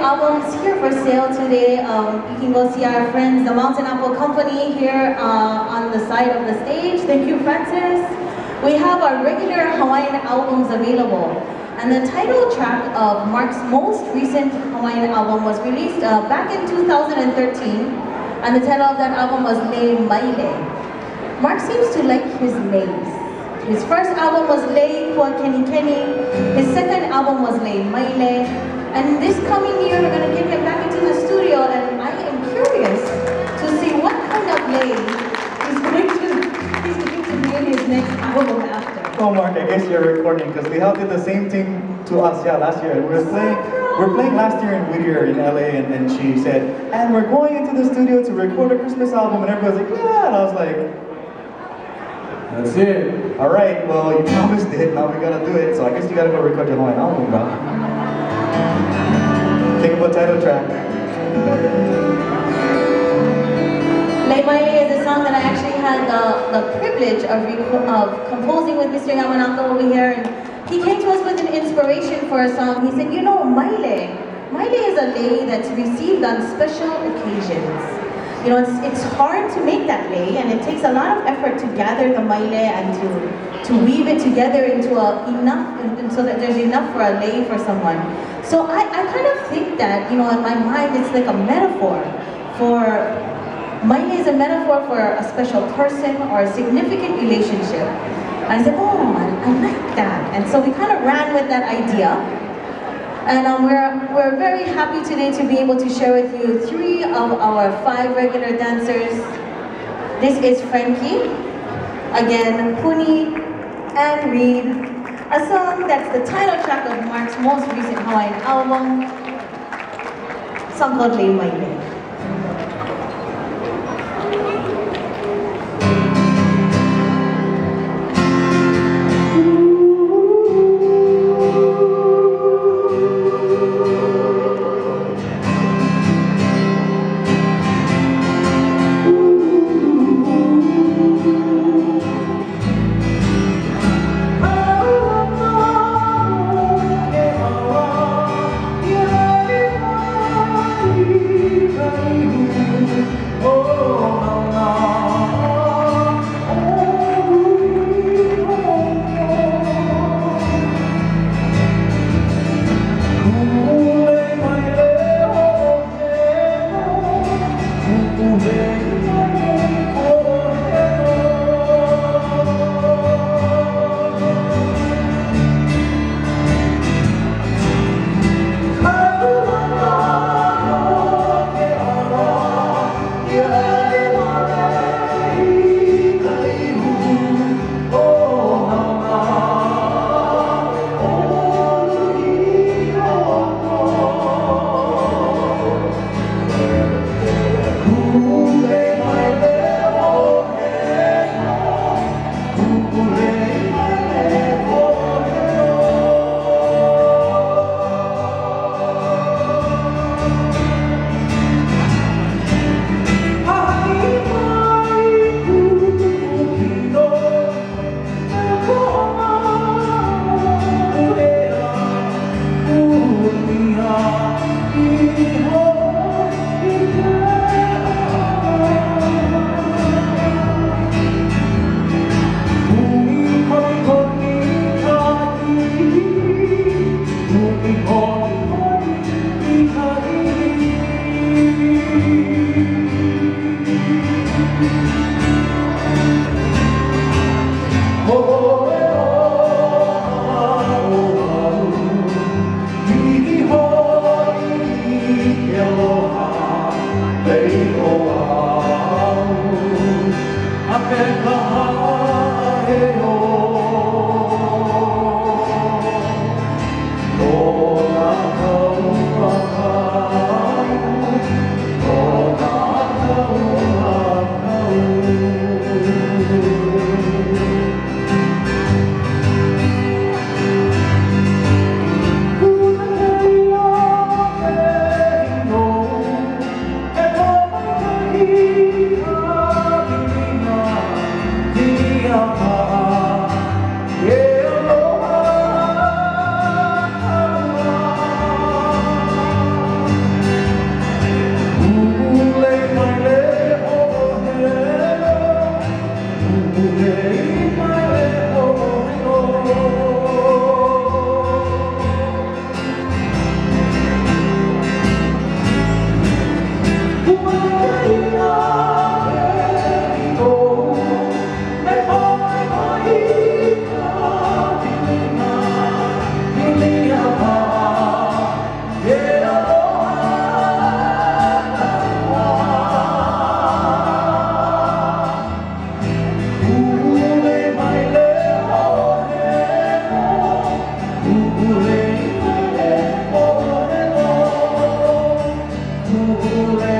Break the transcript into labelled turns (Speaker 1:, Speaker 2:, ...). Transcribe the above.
Speaker 1: albums here for sale today. You can go see our friends, the Mountain Apple Company, here on the side of the stage. Thank you, Francis. We have our regular Hawaiian albums available. And the title track of Mark's most recent Hawaiian album was released back in 2013. And the title of that album was Le Maile. Mark seems to like his leis. His first album was Le Kua Keni Keni. His second album was Le Maile. And this coming year, we're going to get him back into the studio, and I am curious to see what kind of lei he's going to be in his next album after.
Speaker 2: Oh, Mark, I guess you're recording, because Lihao did the same thing to us, last year. We're playing last year in Whittier in LA, and she said, and we're going into the studio to record a Christmas album, and everybody's like, yeah, and I was like, that's it. All right, well, you promised it, now we gotta do it, so I guess you gotta go record your Hawaiian album, bro. Think of a title track.
Speaker 1: Le Maile is a song that I actually had the privilege of composing with Mr. Yamanaka over here, and he came to us with an inspiration for a song. He said, you know, Maile is a lei that's received on special occasions. You know, it's hard to make that lei, and it takes a lot of effort to gather the maile and to weave it together into enough, so that there's enough for a lei for someone. So I kind of think that, you know, in my mind, it's like a metaphor for, maile is a metaphor for a special person or a significant relationship. And I said, oh, I like that. And so we kind of ran with that idea. And we're very happy today to be able to share with you 3 of our 5 regular dancers. This is Frankie, again, Puni, and Reed. A song that's the title track of Mark's most recent Hawaiian album, a song called Le Maile.
Speaker 3: forever.